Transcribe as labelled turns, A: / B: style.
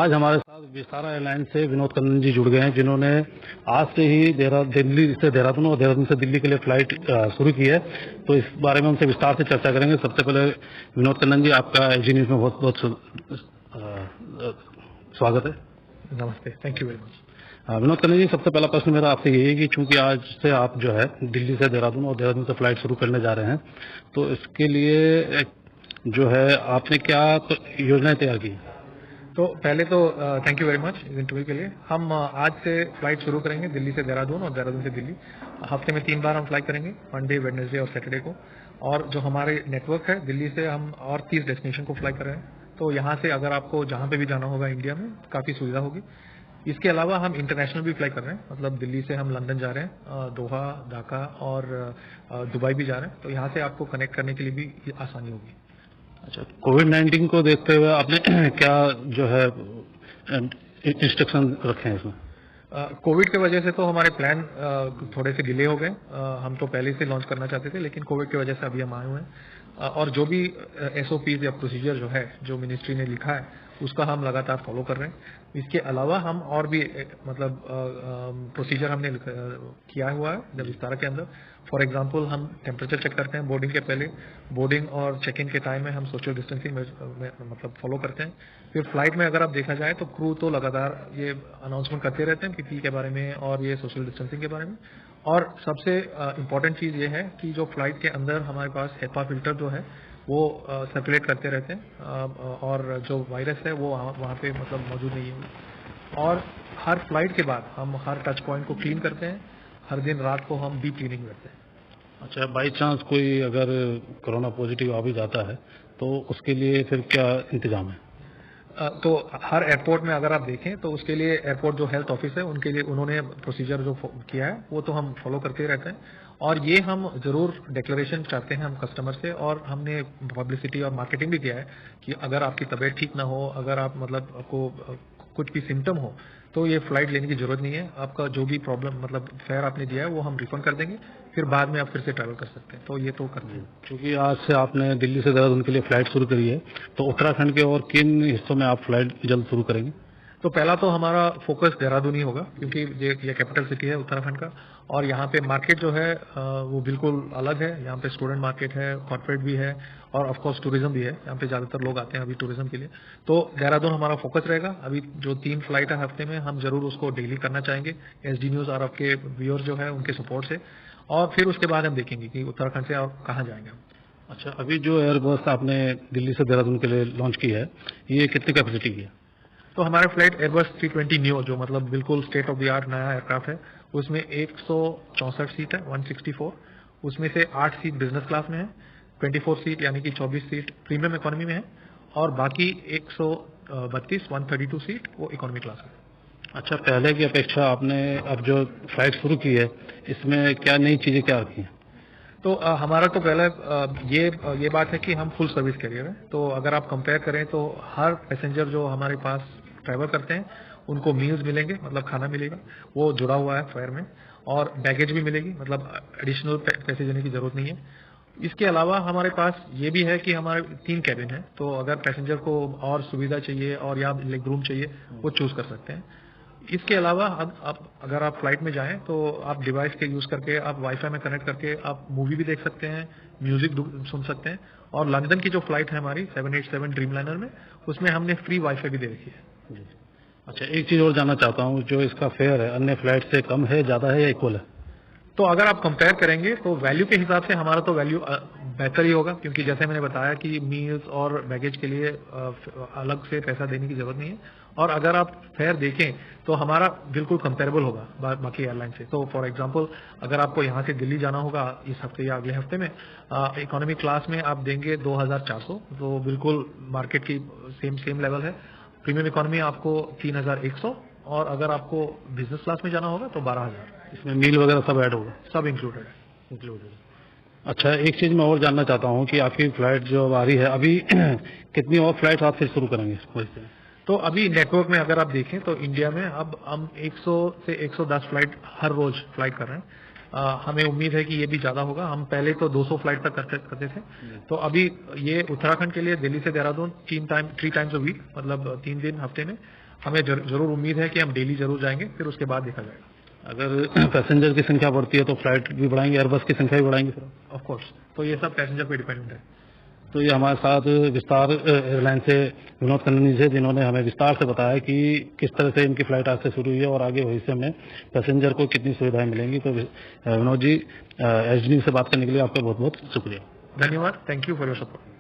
A: आज हमारे साथ विस्तारा एयरलाइंस से विनोद कन्नन जी जुड़ गए हैं, जिन्होंने आज से ही दिल्ली से देहरादून और देहरादून से दिल्ली के लिए फ्लाइट शुरू की है। तो इस बारे में हमसे विस्तार से चर्चा करेंगे। सबसे पहले विनोद कन्नन जी, आपका एजी न्यूज में बहुत बहुत स्वागत है।
B: नमस्ते, thank you very much.
A: Vinod Kannan ji, सबसे पहला प्रश्न मेरा आपसे यही है कि चूंकि आज से आप जो है दिल्ली से देहरादून और देहरादून से फ्लाइट शुरू करने जा रहे हैं, तो इसके लिए जो है आपने क्या योजनाएं तैयार की?
B: तो पहले तो थैंक यू वेरी मच इस इंटरव्यू के लिए। हम आज से फ्लाइट शुरू करेंगे दिल्ली से देहरादून और देहरादून से दिल्ली। हफ्ते में 3 बार हम फ्लाई करेंगे, मंडे, वेडनेसडे और सैटरडे को। और जो हमारे नेटवर्क है दिल्ली से हम और 30 डेस्टिनेशन को फ्लाई कर रहे हैं। तो यहाँ से अगर आपको जहाँ पे भी जाना होगा इंडिया में काफ़ी सुविधा होगी। इसके अलावा हम इंटरनेशनल भी फ्लाई कर रहे हैं, मतलब दिल्ली से हम लंदन जा रहे हैं, दोहा, ढाका और दुबई भी जा रहे हैं। तो यहाँ से आपको कनेक्ट करने के लिए भी आसानी होगी।
A: अच्छा, कोविड-19 को देखते हुए आपने क्या जो है इंस्ट्रक्शन रखे हैं इसमें?
B: कोविड की वजह से तो हमारे प्लान थोड़े से डिले हो गए। हम तो पहले से लॉन्च करना चाहते थे, लेकिन कोविड की वजह से अभी हम आए हुए हैं। और जो भी एसओपीज या प्रोसीजर जो है, जो मिनिस्ट्री ने लिखा है, उसका हम लगातार फॉलो कर रहे हैं। इसके अलावा हम और भी मतलब प्रोसीजर हमने किया हुआ है जब विस्तारा के अंदर। फॉर एग्जांपल, हम टेम्परेचर चेक करते हैं बोर्डिंग के पहले, बोर्डिंग और चेक इन के टाइम में हम सोशल डिस्टेंसिंग मतलब फॉलो करते हैं। फिर फ्लाइट में अगर आप देखा जाए तो क्रू तो लगातार ये अनाउंसमेंट करते रहते हैं पीपीई के बारे में और ये सोशल डिस्टेंसिंग के बारे में। और सबसे इम्पोर्टेंट चीज़ ये है कि जो फ्लाइट के अंदर हमारे पास हेपा फिल्टर जो है वो सर्कुलेट करते रहते हैं, और जो वायरस है वो वहाँ पे मतलब मौजूद नहीं है। और हर फ्लाइट के बाद हम हर टच पॉइंट को क्लीन करते हैं। हर दिन रात को हम डीप क्लीनिंग करते हैं।
A: अच्छा, बाई चांस कोई अगर कोरोना पॉजिटिव आ भी जाता है तो उसके लिए फिर क्या इंतजाम है?
B: तो हर एयरपोर्ट में अगर आप देखें तो उसके लिए एयरपोर्ट जो हेल्थ ऑफिस है उनके लिए उन्होंने प्रोसीजर जो किया है वो तो हम फॉलो करते रहते हैं। और ये हम जरूर डिक्लेरेशन चाहते हैं हम कस्टमर से, और हमने पब्लिसिटी और मार्केटिंग भी किया है कि अगर आपकी तबीयत ठीक ना हो, अगर आप मतलब आपको कुछ भी सिम्टम हो, तो ये फ्लाइट लेने की जरूरत नहीं है। आपका जो भी प्रॉब्लम मतलब फेयर आपने दिया है वो हम रिफंड कर देंगे, फिर बाद में आप फिर से ट्रैवल कर सकते हैं। तो ये तो करते हैं।
A: क्योंकि आज से आपने दिल्ली से देहरादून के लिए फ्लाइट शुरू करी है, तो उत्तराखंड के और किन हिस्सों में आप फ्लाइट जल्द शुरू करेंगे?
B: तो पहला तो हमारा फोकस देहरादून ही होगा, क्योंकि ये कैपिटल सिटी है उत्तराखंड का। और यहाँ पे मार्केट जो है वो बिल्कुल अलग है। यहाँ पे स्टूडेंट मार्केट है, कॉर्पोरेट भी है, और ऑफ कोर्स टूरिज्म भी है। यहाँ पे ज्यादातर लोग आते हैं अभी टूरिज्म के लिए। तो देहरादून हमारा फोकस रहेगा। अभी जो 3 फ्लाइट है हफ्ते में, हम जरूर उसको डेली करना चाहेंगे एसडी न्यूज और आपके व्यूअर जो है उनके सपोर्ट से। और फिर उसके बाद हम देखेंगे कि उत्तराखंड से और कहाँ जाएंगे हम।
A: अच्छा, अभी जो एयरबस आपने दिल्ली से देहरादून के लिए लॉन्च की है, ये कितनी कैपेसिटी की है?
B: तो हमारा फ्लाइट एयरबस 320 न्यू, जो मतलब बिल्कुल स्टेट ऑफ द आर्ट नया एयरक्राफ्ट है, उसमें 164 सीट है, 164। उसमें से 8 सीट बिजनेस क्लास में है, 24 सीट यानी कि 24 सीट प्रीमियम इकोनॉमी में है, और बाकी 132 सीट वो इकोनॉमी क्लास में।
A: अच्छा, पहले की अपेक्षा आपने अब जो फ्लाइट शुरू की है, इसमें क्या नई चीजें क्या रखी हैं?
B: तो हमारा तो पहले ये बात है कि हम फुल सर्विस कैरियर है। तो अगर आप कंपेयर करें तो हर पैसेंजर जो हमारे पास ट्रैवल करते हैं उनको मील्स मिलेंगे, मतलब खाना मिलेगा, वो जुड़ा हुआ है फेयर में। और बैगेज भी मिलेगी, मतलब एडिशनल पैसे देने की जरूरत नहीं है। इसके अलावा हमारे पास ये भी है कि हमारे 3 कैबिन है, तो अगर पैसेंजर को और सुविधा चाहिए और या लेग रूम चाहिए वो चूज कर सकते हैं। इसके अलावा अब अगर आप फ्लाइट में जाएं तो आप डिवाइस के यूज करके, आप वाईफाई में कनेक्ट करके आप मूवी भी देख सकते हैं, म्यूजिक सुन सकते हैं। और लंदन की जो फ्लाइट है हमारी 787 ड्रीमलाइनर में, उसमें हमने फ्री वाईफाई भी दे रखी है।
A: जी। अच्छा, एक चीज और जानना चाहता हूँ, जो इसका फेयर है अन्य फ्लाइट से कम है, ज्यादा है या इक्वल है?
B: तो अगर आप कंपेयर करेंगे तो वैल्यू के हिसाब से हमारा तो वैल्यू बेहतर ही होगा, क्योंकि जैसे मैंने बताया कि मील्स और बैगेज के लिए अलग से पैसा देने की जरूरत नहीं है। और अगर आप फेयर देखें तो हमारा बिल्कुल कंपेरेबल होगा बाकी एयरलाइन से। तो फॉर एग्जांपल, अगर आपको यहाँ से दिल्ली जाना होगा इस हफ्ते या अगले हफ्ते में, इकोनॉमी क्लास में आप देंगे 2400, तो बिल्कुल मार्केट की सेम लेवल है। प्रीमियम इकोनॉमी आपको 3100, और अगर आपको बिजनेस क्लास में जाना होगा तो 12000।
A: इसमें मील वगैरह सब ऐड होगा?
B: सब इंक्लूडेड है।
A: अच्छा, एक चीज मैं और जानना चाहता हूँ कि आपकी फ्लाइट जो अब आ रही है, अभी कितनी और फ्लाइट आप फिर शुरू करेंगे?
B: तो अभी नेटवर्क में अगर आप देखें तो इंडिया में अब हम 100 से 110 फ्लाइट हर रोज फ्लाइट कर रहे हैं। हमें उम्मीद है कि ये भी ज्यादा होगा। हम पहले तो 200 फ्लाइट तक करते थे। तो अभी ये उत्तराखंड के लिए दिल्ली से देहरादून 3 टाइम्स अ वीक, मतलब 3 दिन हफ्ते में, हमें जरूर उम्मीद है कि हम डेली जरूर जाएंगे, फिर उसके बाद देखा जाएगा।
A: अगर पैसेंजर की संख्या बढ़ती है तो फ्लाइट भी बढ़ाएंगे, एयरबस की संख्या भी बढ़ाएंगे सर?
B: ऑफ कोर्स, तो ये सब पैसेंजर पे डिपेंडेंट है।
A: तो ये हमारे साथ विस्तार एयरलाइन से विनोद कन्नन जी से, जिन्होंने हमें विस्तार से बताया कि किस तरह से इनकी फ्लाइट आज से शुरू हुई है और आगे भविष्य में पैसेंजर को कितनी सुविधाएं मिलेंगी। तो विनोद जी, एचडी से बात करने के लिए आपका बहुत बहुत शुक्रिया।
B: धन्यवाद। Thank you for your support.